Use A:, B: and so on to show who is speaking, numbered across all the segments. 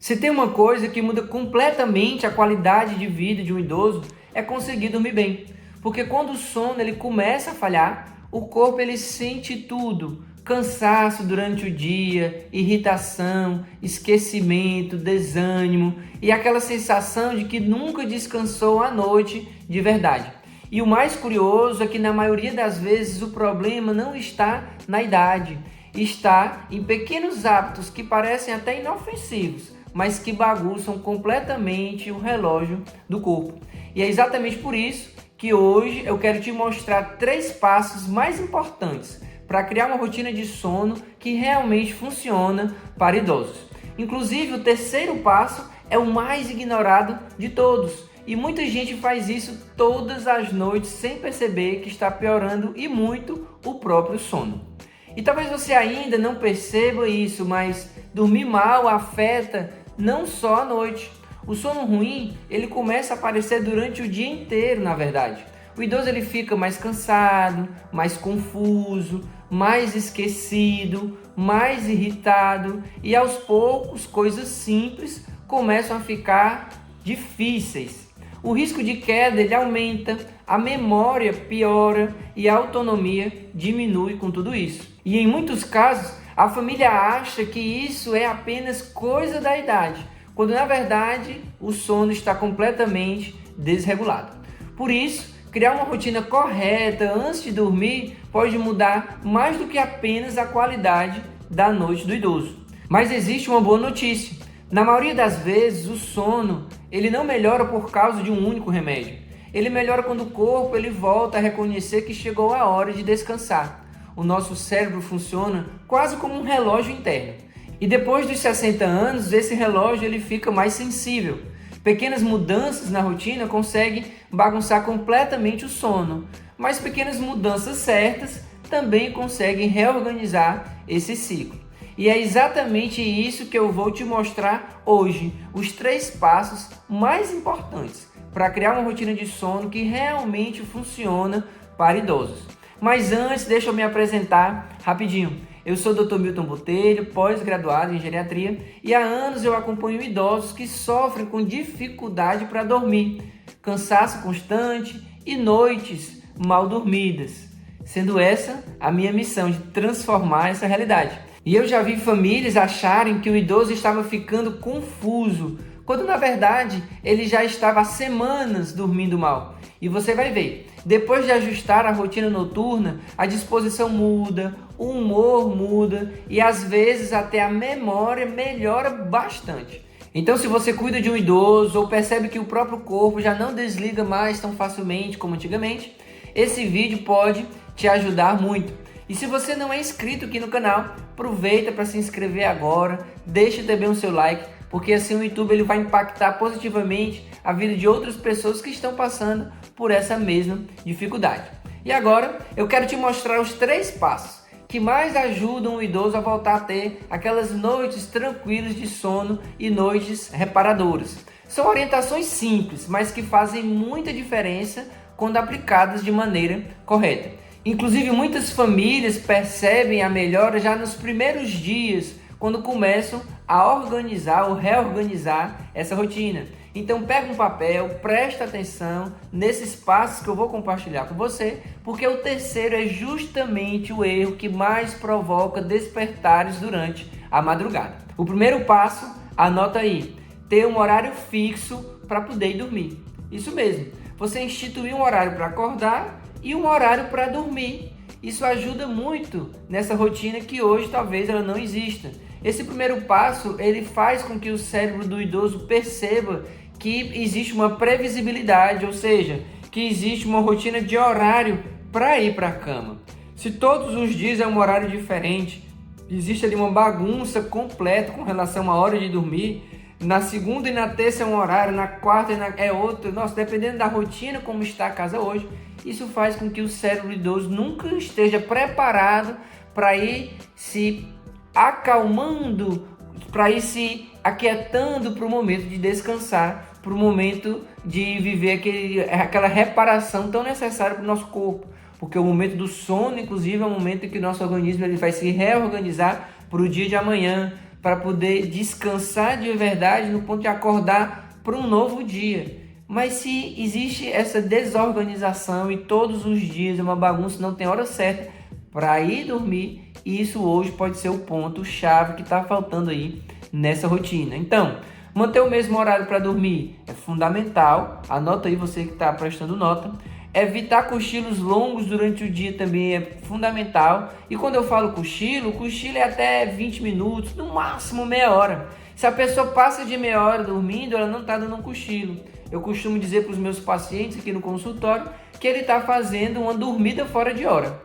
A: Se tem uma coisa que muda completamente a qualidade de vida de um idoso, é conseguir dormir bem. Porque quando o sono ele começa a falhar, o corpo ele sente tudo: cansaço durante o dia, irritação, esquecimento, desânimo e aquela sensação de que nunca descansou à noite de verdade. E o mais curioso é que na maioria das vezes o problema não está na idade, está em pequenos hábitos que parecem até inofensivos, mas que bagunçam completamente o relógio do corpo. E é exatamente por isso que hoje eu quero te mostrar 3 passos mais importantes para criar uma rotina de sono que realmente funciona para idosos. Inclusive, o terceiro passo é o mais ignorado de todos. E muita gente faz isso todas as noites sem perceber que está piorando e muito o próprio sono. E talvez você ainda não perceba isso, mas dormir mal afeta não só a noite. O sono ruim, ele começa a aparecer durante o dia inteiro, na verdade. O idoso ele fica mais cansado, mais confuso, mais esquecido, mais irritado e aos poucos coisas simples começam a ficar difíceis. O risco de queda ele aumenta, a memória piora e a autonomia diminui com tudo isso. E em muitos casos, a família acha que isso é apenas coisa da idade, quando na verdade o sono está completamente desregulado. Por isso, criar uma rotina correta antes de dormir pode mudar mais do que apenas a qualidade da noite do idoso. Mas existe uma boa notícia. Na maioria das vezes, o sono ele não melhora por causa de um único remédio. Ele melhora quando o corpo ele volta a reconhecer que chegou a hora de descansar. O nosso cérebro funciona quase como um relógio interno. E depois dos 60 anos, esse relógio ele fica mais sensível. Pequenas mudanças na rotina conseguem bagunçar completamente o sono, mas pequenas mudanças certas também conseguem reorganizar esse ciclo. E é exatamente isso que eu vou te mostrar hoje, os 3 passos mais importantes para criar uma rotina de sono que realmente funciona para idosos. Mas antes, deixa eu me apresentar rapidinho. Eu sou o Dr. Milton Botelho, pós-graduado em geriatria, e há anos eu acompanho idosos que sofrem com dificuldade para dormir, cansaço constante e noites mal dormidas, sendo essa a minha missão de transformar essa realidade. E eu já vi famílias acharem que o idoso estava ficando confuso, quando na verdade ele já estava há semanas dormindo mal. E você vai ver, depois de ajustar a rotina noturna, a disposição muda, o humor muda e às vezes até a memória melhora bastante. Então, se você cuida de um idoso ou percebe que o próprio corpo já não desliga mais tão facilmente como antigamente, esse vídeo pode te ajudar muito. E se você não é inscrito aqui no canal, aproveita para se inscrever agora, deixa também o seu like, porque assim o YouTube ele vai impactar positivamente a vida de outras pessoas que estão passando por essa mesma dificuldade. E agora eu quero te mostrar os 3 passos que mais ajudam o idoso a voltar a ter aquelas noites tranquilas de sono e noites reparadoras. São orientações simples, mas que fazem muita diferença quando aplicadas de maneira correta. Inclusive, muitas famílias percebem a melhora já nos primeiros dias, quando começam a organizar ou reorganizar essa rotina. Então pega um papel, presta atenção nesses passos que eu vou compartilhar com você, porque o terceiro é justamente o erro que mais provoca despertares durante a madrugada. O primeiro passo, anota aí, ter um horário fixo para poder ir dormir. Isso mesmo, você instituir um horário para acordar e um horário para dormir. Isso ajuda muito nessa rotina que hoje talvez ela não exista. Esse primeiro passo, ele faz com que o cérebro do idoso perceba que existe uma previsibilidade, ou seja, que existe uma rotina de horário para ir para a cama. Se todos os dias é um horário diferente, existe ali uma bagunça completa com relação à hora de dormir, na segunda e na terça é um horário, na quarta é outro, nossa, dependendo da rotina como está a casa hoje, isso faz com que o cérebro do idoso nunca esteja preparado para ir se acalmando, para ir se aquietando para o momento de descansar, para o momento de viver aquela reparação tão necessária para o nosso corpo. Porque o momento do sono, inclusive, é o momento em que o nosso organismo ele vai se reorganizar para o dia de amanhã, para poder descansar de verdade no ponto de acordar para um novo dia. Mas se existe essa desorganização e todos os dias é uma bagunça, não tem hora certa para ir dormir, isso hoje pode ser o ponto-chave que está faltando aí nessa rotina. Então, manter o mesmo horário para dormir é fundamental, anota aí você que está prestando nota. Evitar cochilos longos durante o dia também é fundamental. E quando eu falo cochilo é até 20 minutos, no máximo meia hora. Se a pessoa passa de meia hora dormindo, ela não está dando um cochilo. Eu costumo dizer para os meus pacientes aqui no consultório que ele está fazendo uma dormida fora de hora.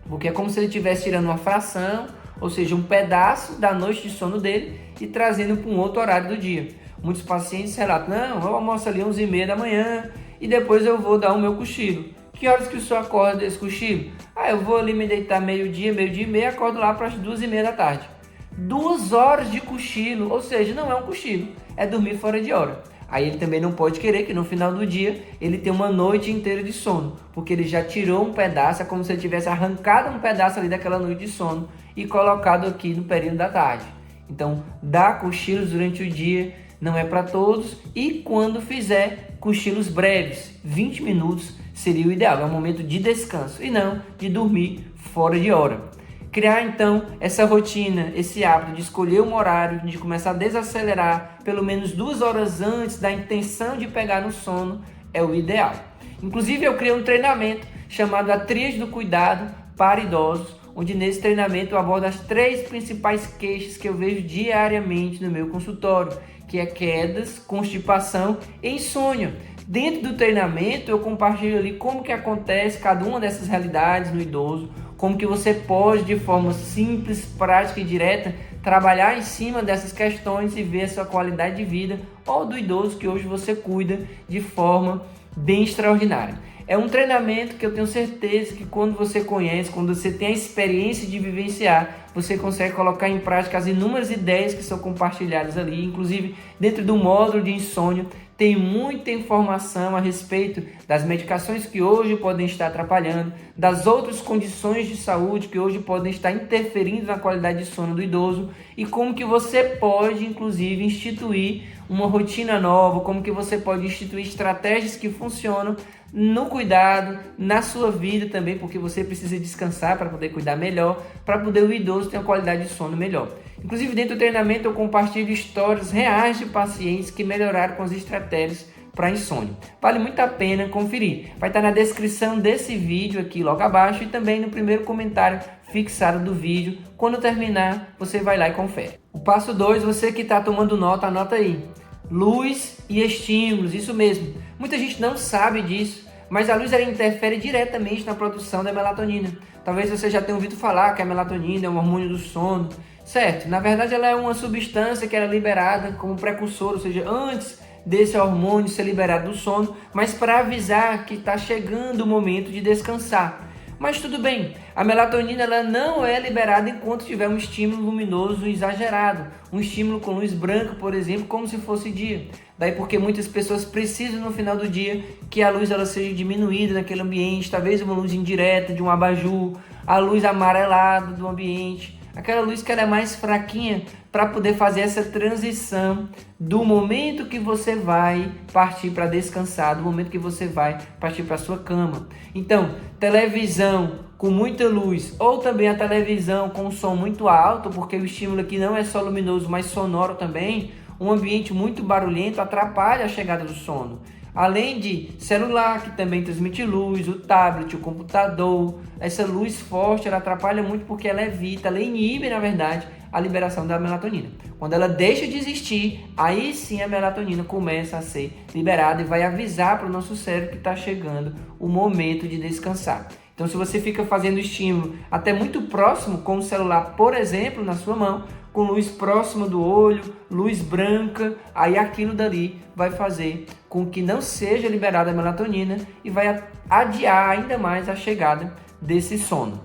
A: Porque é como se ele estivesse tirando uma fração, ou seja, um pedaço da noite de sono dele e trazendo para um outro horário do dia. Muitos pacientes relatam, não, eu almoço ali 11h30 da manhã e depois eu vou dar o meu cochilo. Que horas que o senhor acorda desse cochilo? Eu vou ali me deitar meio-dia e meia, acordo lá para as 2h30 da tarde. 2 horas de cochilo, ou seja, não é um cochilo, é dormir fora de hora. Aí ele também não pode querer que no final do dia ele tenha uma noite inteira de sono, porque ele já tirou um pedaço, é como se ele tivesse arrancado um pedaço ali daquela noite de sono e colocado aqui no período da tarde. Então, dar cochilos durante o dia não é para todos e quando fizer cochilos breves, 20 minutos seria o ideal, é um momento de descanso e não de dormir fora de hora. Criar então essa rotina, esse hábito de escolher um horário, de começar a desacelerar pelo menos 2 horas antes da intenção de pegar no sono é o ideal. Inclusive eu criei um treinamento chamado a Tríade do Cuidado para Idosos, onde nesse treinamento eu abordo as 3 principais queixas que eu vejo diariamente no meu consultório, que é quedas, constipação e insônia. Dentro do treinamento eu compartilho ali como que acontece cada uma dessas realidades no idoso, como que você pode de forma simples, prática e direta trabalhar em cima dessas questões e ver a sua qualidade de vida ou do idoso que hoje você cuida de forma bem extraordinária. É um treinamento que eu tenho certeza que quando você conhece, quando você tem a experiência de vivenciar, você consegue colocar em prática as inúmeras ideias que são compartilhadas ali. Inclusive, dentro do módulo de insônia, tem muita informação a respeito das medicações que hoje podem estar atrapalhando, das outras condições de saúde que hoje podem estar interferindo na qualidade de sono do idoso e como que você pode, inclusive, instituir uma rotina nova, como que você pode instituir estratégias que funcionam no cuidado, na sua vida também, porque você precisa descansar para poder cuidar melhor, para poder o idoso ter uma qualidade de sono melhor. Inclusive, dentro do treinamento, eu compartilho histórias reais de pacientes que melhoraram com as estratégias para insônia. Vale muito a pena conferir. Vai estar na descrição desse vídeo aqui logo abaixo e também no primeiro comentário fixado do vídeo. Quando terminar, você vai lá e confere. O passo 2, você que está tomando nota, anota aí. Luz e estímulos, isso mesmo. Muita gente não sabe disso, mas a luz ela interfere diretamente na produção da melatonina. Talvez você já tenha ouvido falar que a melatonina é um hormônio do sono, certo? Na verdade, ela é uma substância que era liberada como precursor, ou seja, antes desse hormônio ser liberado do sono, mas para avisar que está chegando o momento de descansar. Mas tudo bem, a melatonina ela não é liberada enquanto tiver um estímulo luminoso exagerado, um estímulo com luz branca, por exemplo, como se fosse dia. Daí porque muitas pessoas precisam no final do dia que a luz ela seja diminuída naquele ambiente, talvez uma luz indireta de um abajur, a luz amarelada do ambiente, aquela luz que ela é mais fraquinha para poder fazer essa transição do momento que você vai partir para descansar, do momento que você vai partir para sua cama. Então, televisão com muita luz ou também a televisão com som muito alto, porque o estímulo aqui não é só luminoso, mas sonoro também, um ambiente muito barulhento atrapalha a chegada do sono. Além de celular, que também transmite luz, o tablet, o computador, essa luz forte, ela atrapalha muito porque ela evita, ela inibe, na verdade, a liberação da melatonina. Quando ela deixa de existir, aí sim a melatonina começa a ser liberada e vai avisar para o nosso cérebro que está chegando o momento de descansar. Então, se você fica fazendo estímulo até muito próximo com o celular, por exemplo, na sua mão, com luz próxima do olho, luz branca, aí aquilo dali vai fazer com que não seja liberada a melatonina e vai adiar ainda mais a chegada desse sono.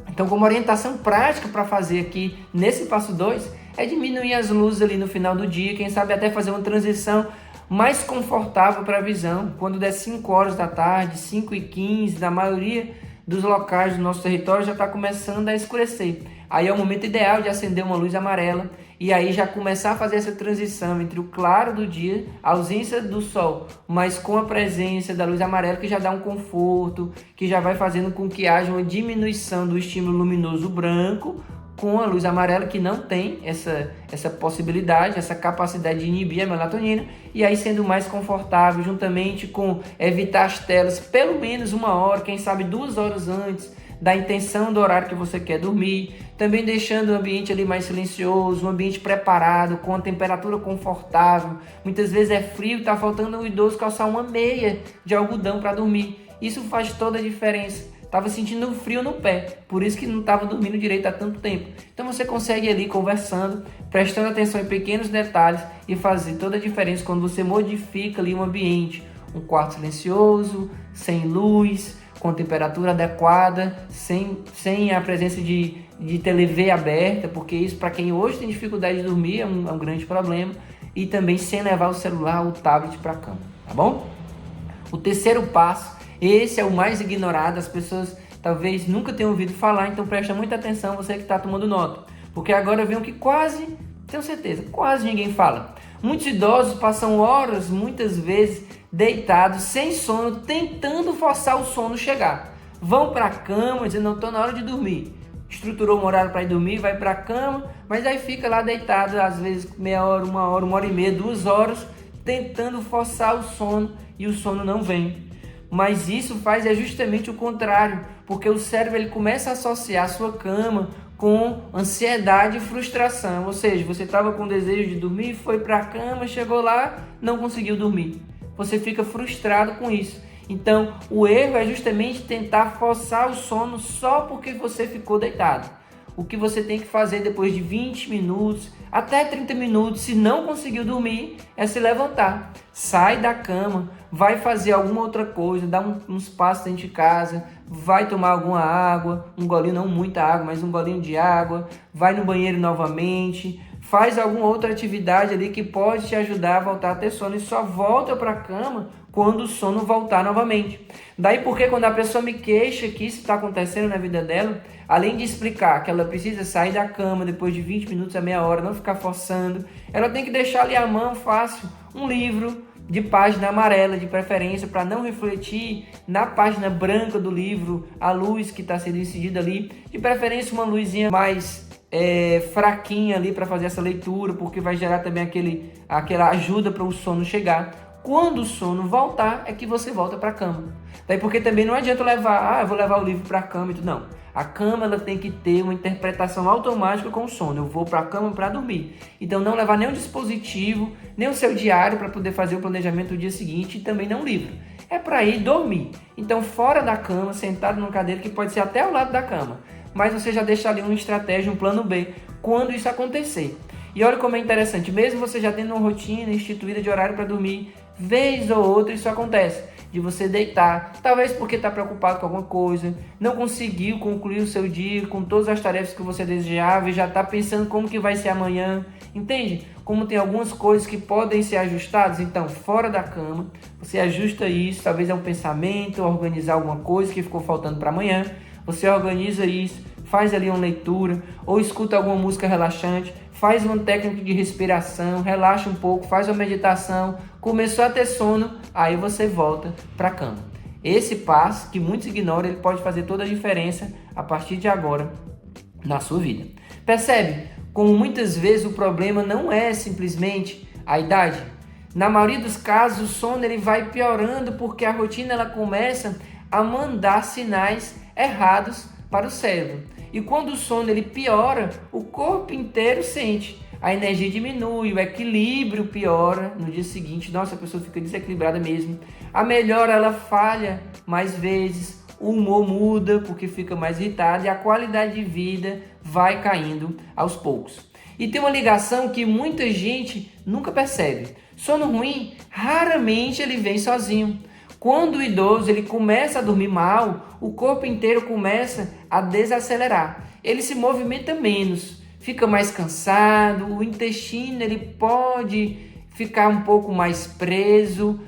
A: Então, como orientação prática para fazer aqui nesse passo 2, é diminuir as luzes ali no final do dia, quem sabe até fazer uma transição mais confortável para a visão. Quando der 5 horas da tarde, 5h15, na maioria dos locais do nosso território já está começando a escurecer. aí é o momento ideal de acender uma luz amarela e aí já começar a fazer essa transição entre o claro do dia, a ausência do sol, mas com a presença da luz amarela, que já dá um conforto, que já vai fazendo com que haja uma diminuição do estímulo luminoso branco, com a luz amarela, que não tem essa possibilidade, essa capacidade de inibir a melatonina, e aí sendo mais confortável, juntamente com evitar as telas pelo menos 1 hora, quem sabe 2 horas antes da intenção do horário que você quer dormir, também deixando o ambiente ali mais silencioso, um ambiente preparado, com a temperatura confortável. Muitas vezes é frio e está faltando o idoso calçar uma meia de algodão para dormir. Isso faz toda a diferença. Estava sentindo frio no pé, por isso que não estava dormindo direito há tanto tempo. Então você consegue ali conversando, prestando atenção em pequenos detalhes e fazer toda a diferença quando você modifica ali um ambiente. Um quarto silencioso, sem luz, com temperatura adequada, sem a presença de TV aberta, porque isso para quem hoje tem dificuldade de dormir é um grande problema. E também sem levar o celular ou o tablet para a cama, tá bom? O terceiro passo, esse é o mais ignorado, as pessoas talvez nunca tenham ouvido falar, então presta muita atenção, você que está tomando nota, porque agora vem o que quase, tenho certeza, quase ninguém fala. Muitos idosos passam horas, muitas vezes, deitados, sem sono, tentando forçar o sono chegar. Vão para a cama dizendo, não, estou na hora de dormir. Estruturou um horário para ir dormir, vai para a cama, mas aí fica lá deitado, às vezes meia hora, 1 hora e meia, 2 horas, tentando forçar o sono e o sono não vem. Mas isso faz justamente o contrário, porque o cérebro ele começa a associar a sua cama com ansiedade e frustração. Ou seja, você estava com desejo de dormir, foi para a cama, chegou lá, não conseguiu dormir. Você fica frustrado com isso. Então, o erro é justamente tentar forçar o sono só porque você ficou deitado. O que você tem que fazer depois de 20 minutos, até 30 minutos, se não conseguiu dormir, é se levantar. Sai da cama, vai fazer alguma outra coisa, dá uns passos dentro de casa, vai tomar alguma água, um golinho, não muita água, mas um golinho de água, vai no banheiro novamente, faz alguma outra atividade ali que pode te ajudar a voltar a ter sono e só volta para a cama quando o sono voltar novamente. Daí porque quando a pessoa me queixa que isso está acontecendo na vida dela, além de explicar que ela precisa sair da cama depois de 20 minutos a meia hora, não ficar forçando, ela tem que deixar ali à mão fácil um livro de página amarela, de preferência, para não refletir na página branca do livro a luz que está sendo incidida ali, de preferência uma luzinha mais fraquinha ali para fazer essa leitura, porque vai gerar também aquela ajuda para o sono chegar. Quando o sono voltar, é que você volta para a cama. Daí porque também não adianta levar, eu vou levar o livro para a cama e tudo, não. A cama ela tem que ter uma interpretação automática com o sono. Eu vou para a cama para dormir. Então não levar nenhum dispositivo, nem o seu diário para poder fazer o planejamento do dia seguinte e também não livro. É para ir dormir. Então fora da cama, sentado numa cadeira que pode ser até ao lado da cama. Mas você já deixa ali uma estratégia, um plano B, quando isso acontecer. E olha como é interessante, mesmo você já tendo uma rotina instituída de horário para dormir, vez ou outra isso acontece, de você deitar, talvez porque está preocupado com alguma coisa, não conseguiu concluir o seu dia com todas as tarefas que você desejava e já está pensando como que vai ser amanhã, entende? Como tem algumas coisas que podem ser ajustadas, então fora da cama, você ajusta isso, talvez é um pensamento, organizar alguma coisa que ficou faltando para amanhã, você organiza isso, faz ali uma leitura, ou escuta alguma música relaxante, faz uma técnica de respiração, relaxa um pouco, faz uma meditação, começou a ter sono, aí você volta para a cama. Esse passo, que muitos ignoram, ele pode fazer toda a diferença a partir de agora na sua vida. Percebe como muitas vezes o problema não é simplesmente a idade? Na maioria dos casos, o sono ele vai piorando porque a rotina ela começa a mandar sinais errados para o cérebro. E quando o sono ele piora, o corpo inteiro sente. A energia diminui, o equilíbrio piora no dia seguinte. Nossa, a pessoa fica desequilibrada mesmo. A melhora ela falha mais vezes, o humor muda porque fica mais irritado e a qualidade de vida vai caindo aos poucos. E tem uma ligação que muita gente nunca percebe. Sono ruim, raramente ele vem sozinho. Quando o idoso ele começa a dormir mal, o corpo inteiro começa a desacelerar. Ele se movimenta menos, fica mais cansado, o intestino ele pode ficar um pouco mais preso,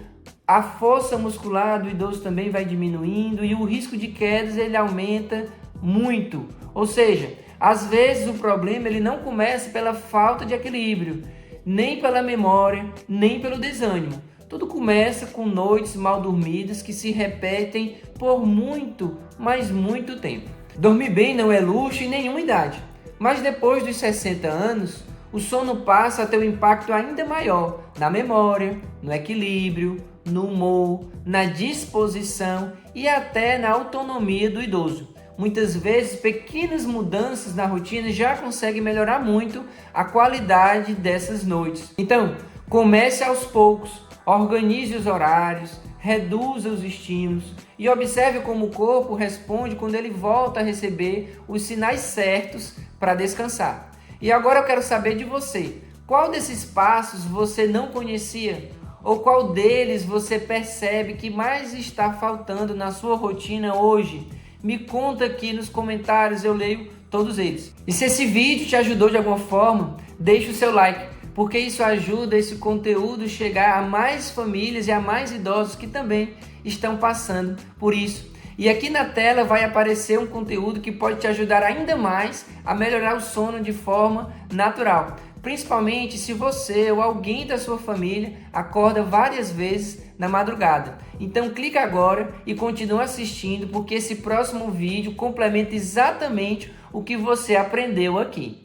A: a força muscular do idoso também vai diminuindo e o risco de quedas ele aumenta muito. Ou seja, Às vezes o problema ele não começa pela falta de equilíbrio, nem pela memória, nem pelo desânimo. Tudo começa com noites mal dormidas que se repetem por muito, mas muito tempo. Dormir bem não é luxo em nenhuma idade, mas depois dos 60 anos, o sono passa a ter um impacto ainda maior na memória, no equilíbrio, no humor, na disposição e até na autonomia do idoso. Muitas vezes, pequenas mudanças na rotina já conseguem melhorar muito a qualidade dessas noites. Então, comece aos poucos, organize os horários, reduza os estímulos e observe como o corpo responde quando ele volta a receber os sinais certos para descansar. E agora eu quero saber de você, qual desses passos você não conhecia? Ou qual deles você percebe que mais está faltando na sua rotina hoje? Me conta aqui nos comentários, eu leio todos eles. E se esse vídeo te ajudou de alguma forma, deixa o seu like, porque isso ajuda esse conteúdo chegar a mais famílias e a mais idosos que também estão passando por isso. E aqui na tela vai aparecer um conteúdo que pode te ajudar ainda mais a melhorar o sono de forma natural. Principalmente se você ou alguém da sua família acorda várias vezes na madrugada. Então clica agora e continua assistindo, porque esse próximo vídeo complementa exatamente o que você aprendeu aqui.